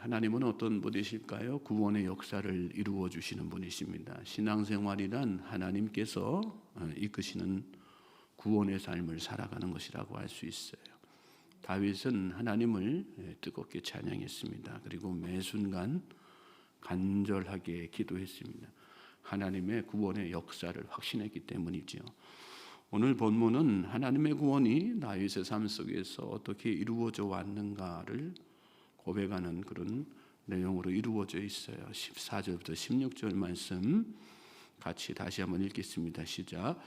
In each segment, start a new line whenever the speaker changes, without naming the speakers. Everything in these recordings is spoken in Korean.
하나님은 어떤 분이실까요? 구원의 역사를 이루어 주시는 분이십니다. 신앙생활이란 하나님께서 이끄시는 구원의 삶을 살아가는 것이라고 할 수 있어요. 다윗은 하나님을 뜨겁게 찬양했습니다. 그리고 매 순간 간절하게 기도했습니다. 하나님의 구원의 역사를 확신했기 때문이죠. 오늘 본문은 하나님의 구원이 다윗의 삶 속에서 어떻게 이루어져 왔는가를 고백하는 그런 내용으로 이루어져 있어요. 14절부터 16절 말씀 같이 다시 한번 읽겠습니다. 시작.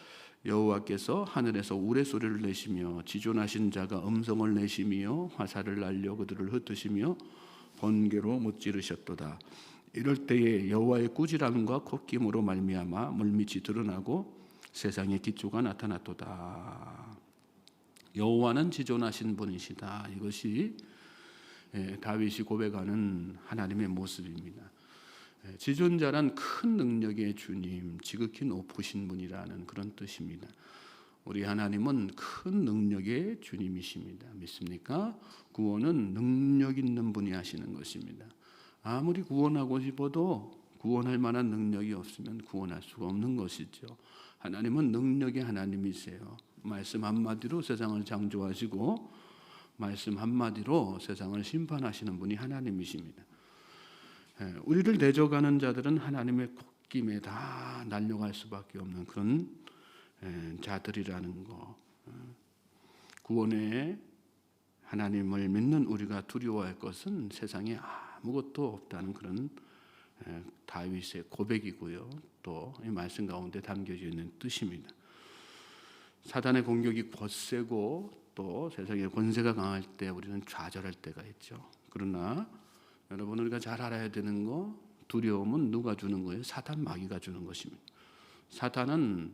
여호와께서 하늘에서 우레소리를 내시며 지존하신 자가 음성을 내시며 화살을 날려 그들을 흩으시며 번개로 무찌르셨도다. 이럴 때에 여호와의 꾸지람과 콧김으로 말미암아 물밑이 드러나고 세상의 기초가 나타났도다. 여호와는 지존하신 분이시다. 이것이 다윗이 고백하는 하나님의 모습입니다. 지존자란 큰 능력의 주님, 지극히 높으신 분이라는 그런 뜻입니다. 우리 하나님은 큰 능력의 주님이십니다. 믿습니까? 구원은 능력 있는 분이 하시는 것입니다. 아무리 구원하고 싶어도 구원할 만한 능력이 없으면 구원할 수가 없는 것이죠. 하나님은 능력의 하나님이세요. 말씀 한마디로 세상을 창조하시고 말씀 한마디로 세상을 심판하시는 분이 하나님이십니다. 우리를 대적하는 자들은 하나님의 콧김에 다 날려갈 수밖에 없는 그런 자들이라는 거. 구원의 하나님을 믿는 우리가 두려워할 것은 세상에 아무것도 없다는 그런 다윗의 고백이고요. 또 이 말씀 가운데 담겨져 있는 뜻입니다. 사단의 공격이 거세고 또 세상의 권세가 강할 때 우리는 좌절할 때가 있죠. 그러나 여러분 우리가 잘 알아야 되는 거, 두려움은 누가 주는 거예요? 사탄 마귀가 주는 것입니다. 사탄은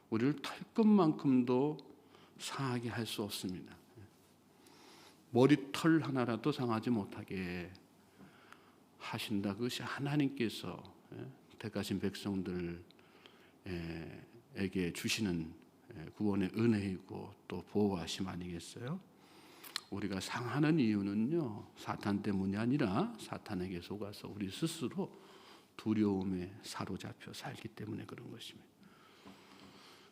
우리를 털끝만큼도 상하게 할 수 없습니다. 머리털 하나라도 상하지 못하게 하신다. 그것이 하나님께서 택하신 백성들에게 주시는 구원의 은혜이고 또 보호하심 아니겠어요? 우리가 상하는 이유는요, 사탄 때문이 아니라 사탄에게 속아서 우리 스스로 두려움에 사로잡혀 살기 때문에 그런 것입니다.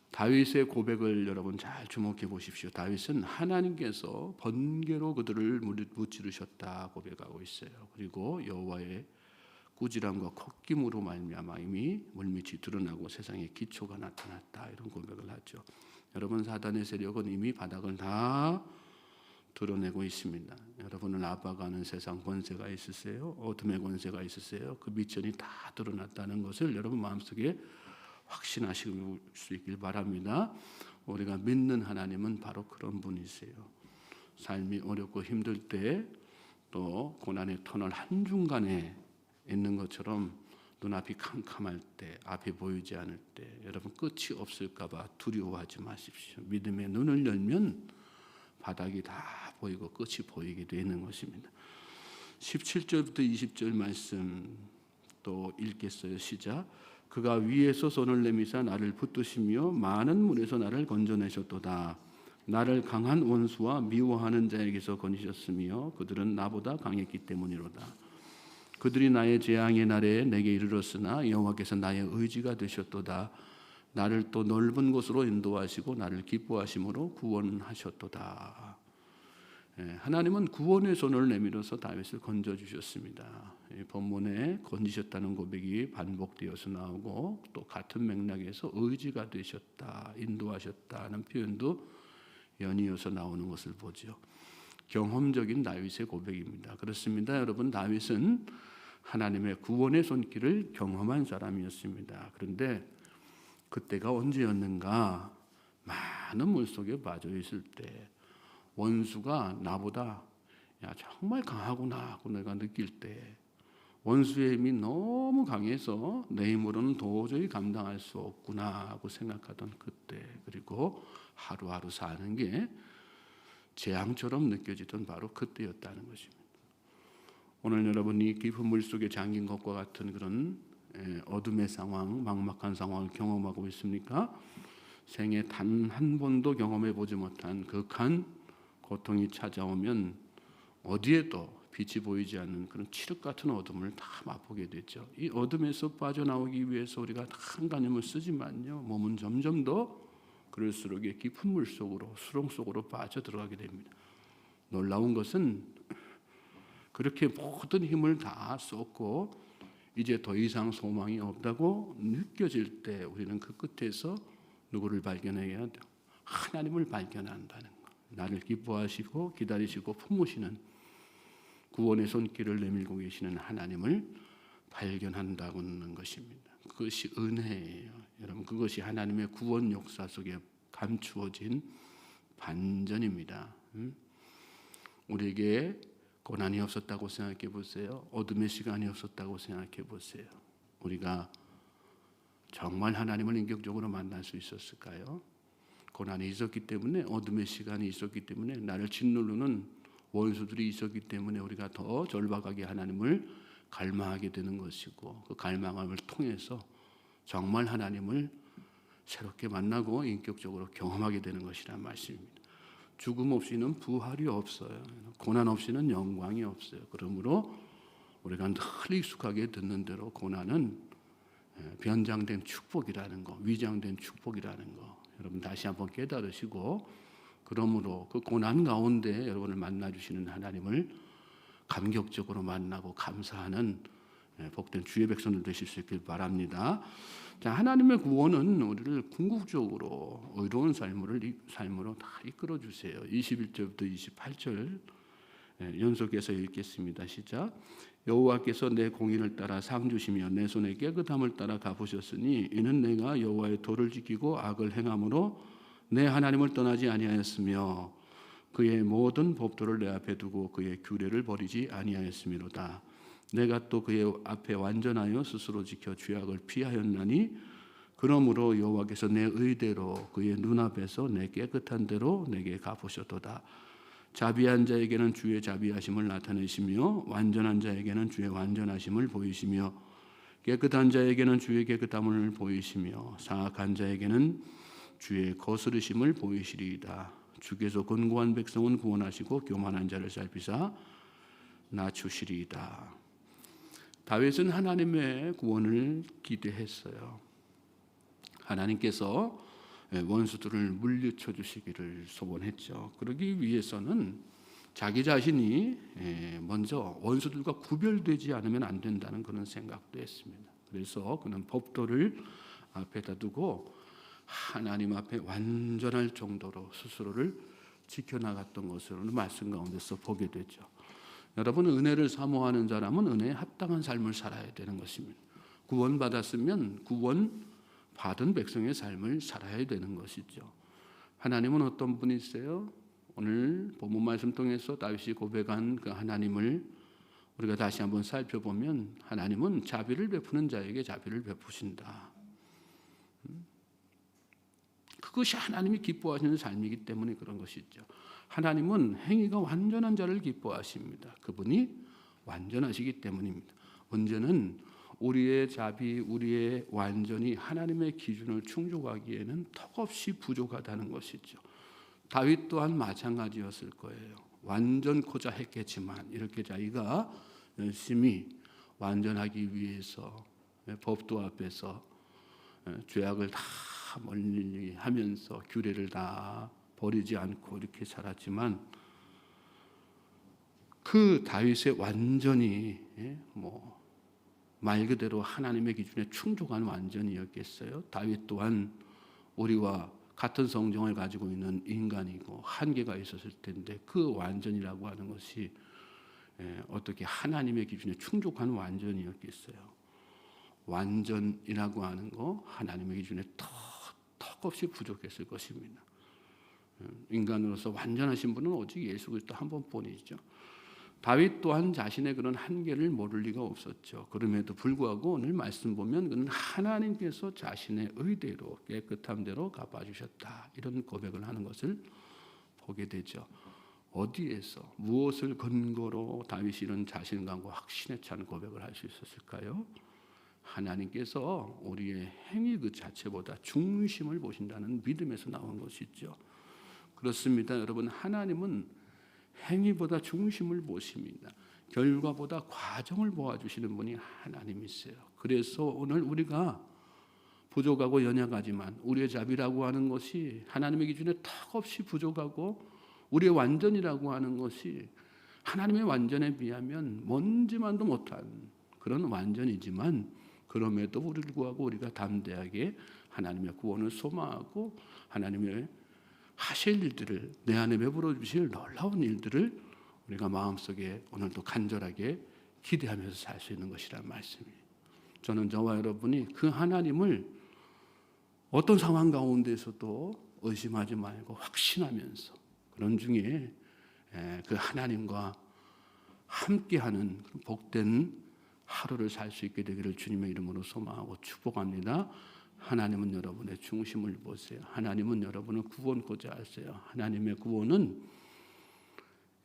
다윗의 고백을 여러분 잘 주목해 보십시오. 다윗은 하나님께서 번개로 그들을 무찌르셨다 고백하고 있어요. 그리고 여호와의 꾸지람과 콧김으로 말미암아 이미 물밑이 드러나고 세상의 기초가 나타났다 이런 고백을 하죠. 여러분 사단의 세력은 이미 바닥을 다 드러내고 있습니다. 여러분을 압박하는 세상 권세가 있으세요? 어둠의 권세가 있으세요? 그 미천이 다 드러났다는 것을 여러분 마음속에 확신하실 수 있길 바랍니다. 우리가 믿는 하나님은 바로 그런 분이세요. 삶이 어렵고 힘들 때 또 고난의 터널 한중간에 있는 것처럼 눈앞이 캄캄할 때, 앞이 보이지 않을 때 여러분 끝이 없을까 봐 두려워하지 마십시오. 믿음의 눈을 열면 바닥이 다 보이고 끝이 보이게 되는 것입니다. 17절부터 20절 말씀 또 읽겠어요. 시작. 그가 위에서 손을 내미사 나를 붙드시며 많은 물에서 나를 건져내셨도다. 나를 강한 원수와 미워하는 자에게서 건지셨으며 그들은 나보다 강했기 때문이로다. 그들이 나의 재앙의 날에 내게 이르렀으나 여호와께서 나의 의지가 되셨도다. 나를 또 넓은 곳으로 인도하시고 나를 기뻐하심으로 구원하셨도다. 하나님은 구원의 손을 내밀어서 다윗을 건져주셨습니다. 본문에 건지셨다는 고백이 반복되어서 나오고 또 같은 맥락에서 의지가 되셨다, 인도하셨다는 표현도 연이어서 나오는 것을 보죠. 경험적인 다윗의 고백입니다. 그렇습니다. 여러분 다윗은 하나님의 구원의 손길을 경험한 사람이었습니다. 그런데 그때가 언제였는가? 많은 물속에 빠져 있을 때 원수가 나보다 정말 강하구나 하고 내가 느낄 때 원수의 힘이 너무 강해서 내 힘으로는 도저히 감당할 수 없구나 하고 생각하던 그때 그리고 하루하루 사는 게 재앙처럼 느껴지던 바로 그때였다는 것입니다. 오늘 여러분이 깊은 물속에 잠긴 것과 같은 그런 어둠의 상황, 막막한 상황을 경험하고 있습니까? 생애 단 한 번도 경험해 보지 못한 극한 고통이 찾아오면 어디에도 빛이 보이지 않는 그런 칠흑 같은 어둠을 다 맛보게 되죠. 이 어둠에서 빠져나오기 위해서 우리가 한가념을 쓰지만요, 몸은 점점 더 그럴수록 깊은 물 속으로, 수렁 속으로 빠져 들어가게 됩니다. 놀라운 것은 그렇게 모든 힘을 다 쏟고 이제 더 이상 소망이 없다고 느껴질 때 우리는 그 끝에서 누구를 발견해야 돼요? 하나님을 발견한다는 것. 나를 기뻐하시고 기다리시고 품으시는 구원의 손길을 내밀고 계시는 하나님을 발견한다는 것입니다. 그것이 은혜예요. 여러분, 그것이 하나님의 구원 역사 속에 감추어진 반전입니다. 우리에게 고난이 없었다고 생각해 보세요. 어둠의 시간이 없었다고 생각해 보세요. 우리가 정말 하나님을 인격적으로 만날 수 있었을까요? 고난이 있었기 때문에, 어둠의 시간이 있었기 때문에, 나를 짓누르는 원수들이 있었기 때문에 우리가 더 절박하게 하나님을 갈망하게 되는 것이고, 그 갈망함을 통해서 정말 하나님을 새롭게 만나고 인격적으로 경험하게 되는 것이란 말씀입니다. 죽음 없이는 부활이 없어요. 고난 없이는 영광이 없어요. 그러므로 우리가 늘 익숙하게 듣는 대로 고난은 변장된 축복이라는 거, 위장된 축복이라는 거, 여러분 다시 한번 깨달으시고, 그러므로 그 고난 가운데 여러분을 만나주시는 하나님을 감격적으로 만나고 감사하는 복된 주의 백성들 되실 수 있길 바랍니다. 자, 하나님의 구원은 우리를 궁극적으로 의로운 삶으로 다 이끌어 주세요. 21절부터 28절 연속해서 읽겠습니다. 시작. 여호와께서 내 공의를 따라 상 주시며 내 손의 깨끗함을 따라 갚으셨으니 이는 내가 여호와의 도를 지키고 악을 행함으로 내 하나님을 떠나지 아니하였으며 그의 모든 법도를 내 앞에 두고 그의 규례를 버리지 아니하였음이로다. 내가 또 그의 앞에 완전하여 스스로 지켜 죄악을 피하였나니 그러므로 여호와께서 내 의대로 그의 눈앞에서 내 깨끗한 대로 내게 갚으셨도다. 자비한 자에게는 주의 자비하심을 나타내시며 완전한 자에게는 주의 완전하심을 보이시며 깨끗한 자에게는 주의 깨끗함을 보이시며 사악한 자에게는 주의 거스르심을 보이시리이다. 주께서 곤고한 백성은 구원하시고 교만한 자를 살피사 낮추시리이다. 다윗은 하나님의 구원을 기대했어요. 하나님께서 원수들을 물리쳐 주시기를 소원했죠. 그러기 위해서는 자기 자신이 먼저 원수들과 구별되지 않으면 안 된다는 그런 생각도 했습니다. 그래서 그는 법도를 앞에다 두고 하나님 앞에 완전할 정도로 스스로를 지켜나갔던 것을 말씀 가운데서 보게 되죠. 여러분, 은혜를 사모하는 사람은 은혜에 합당한 삶을 살아야 되는 것입니다. 구원받았으면 구원받은 백성의 삶을 살아야 되는 것이죠. 하나님은 어떤 분이세요? 오늘 본문 말씀 통해서 다윗이 고백한 그 하나님을 우리가 다시 한번 살펴보면 하나님은 자비를 베푸는 자에게 자비를 베푸신다. 그것이 하나님이 기뻐하시는 삶이기 때문에 그런 것이죠. 하나님은 행위가 완전한 자를 기뻐하십니다. 그분이 완전하시기 때문입니다. 문제는 우리의 자비, 우리의 완전이 하나님의 기준을 충족하기에는 턱없이 부족하다는 것이죠. 다윗 또한 마찬가지였을 거예요. 완전코자 했겠지만 이렇게 자기가 열심히 완전하기 위해서 법도 앞에서 죄악을 다 멀리 하면서 규례를 다 버리지 않고 이렇게 살았지만 그 다윗의 완전히 말 그대로 하나님의 기준에 충족한 완전이었겠어요? 다윗 또한 우리와 같은 성정을 가지고 있는 인간이고 한계가 있었을 텐데 그 완전이라고 하는 것이 어떻게 하나님의 기준에 충족한 완전이었겠어요? 완전이라고 하는 거 하나님의 기준에 턱없이 부족했을 것입니다. 인간으로서 완전하신 분은 오직 예수 그리스도 한 번뿐이죠. 다윗 또한 자신의 그런 한계를 모를 리가 없었죠. 그럼에도 불구하고 오늘 말씀 보면 그는 하나님께서 자신의 의대로 깨끗함대로 갚아주셨다. 이런 고백을 하는 것을 보게 되죠. 어디에서 무엇을 근거로 다윗이 이런 자신감과 확신에 찬 고백을 할 수 있었을까요? 하나님께서 우리의 행위 그 자체보다 중심을 보신다는 믿음에서 나온 것이죠. 그렇습니다. 여러분, 하나님은 행위보다 중심을 보십니다. 결과보다 과정을 모아주시는 분이 하나님이세요. 그래서 오늘 우리가 부족하고 연약하지만 우리의 자비라고 하는 것이 하나님의 기준에 턱없이 부족하고 우리의 완전이라고 하는 것이 하나님의 완전에 비하면 먼지만도 못한 그런 완전이지만 그럼에도 불구하고 우리가 담대하게 하나님의 구원을 소망하고 하나님의 하실 일들을 내 안에 베풀어 주실 놀라운 일들을 우리가 마음속에 오늘도 간절하게 기대하면서 살 수 있는 것이란 말씀이에요. 저는 저와 여러분이 그 하나님을 어떤 상황 가운데서도 의심하지 말고 확신하면서 그런 중에 그 하나님과 함께하는 복된 하루를 살 수 있게 되기를 주님의 이름으로 소망하고 축복합니다. 하나님은 여러분의 중심을 보세요. 하나님은 여러분을 구원코자 하세요. 하나님의 구원은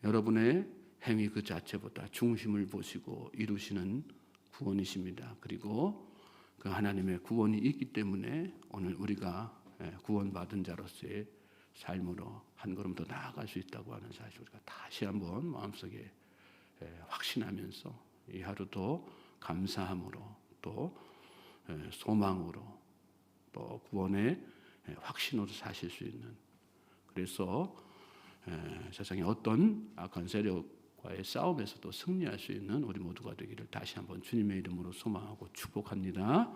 여러분의 행위 그 자체보다 중심을 보시고 이루시는 구원이십니다. 그리고 그 하나님의 구원이 있기 때문에 오늘 우리가 구원받은 자로서의 삶으로 한 걸음 더 나아갈 수 있다고 하는 사실 우리가 다시 한번 마음속에 확신하면서 이 하루도 감사함으로 또 소망으로 또 구원의 확신으로 사실 수 있는 그래서 세상의 어떤 악한 세력과의 싸움에서도 승리할 수 있는 우리 모두가 되기를 다시 한번 주님의 이름으로 소망하고 축복합니다.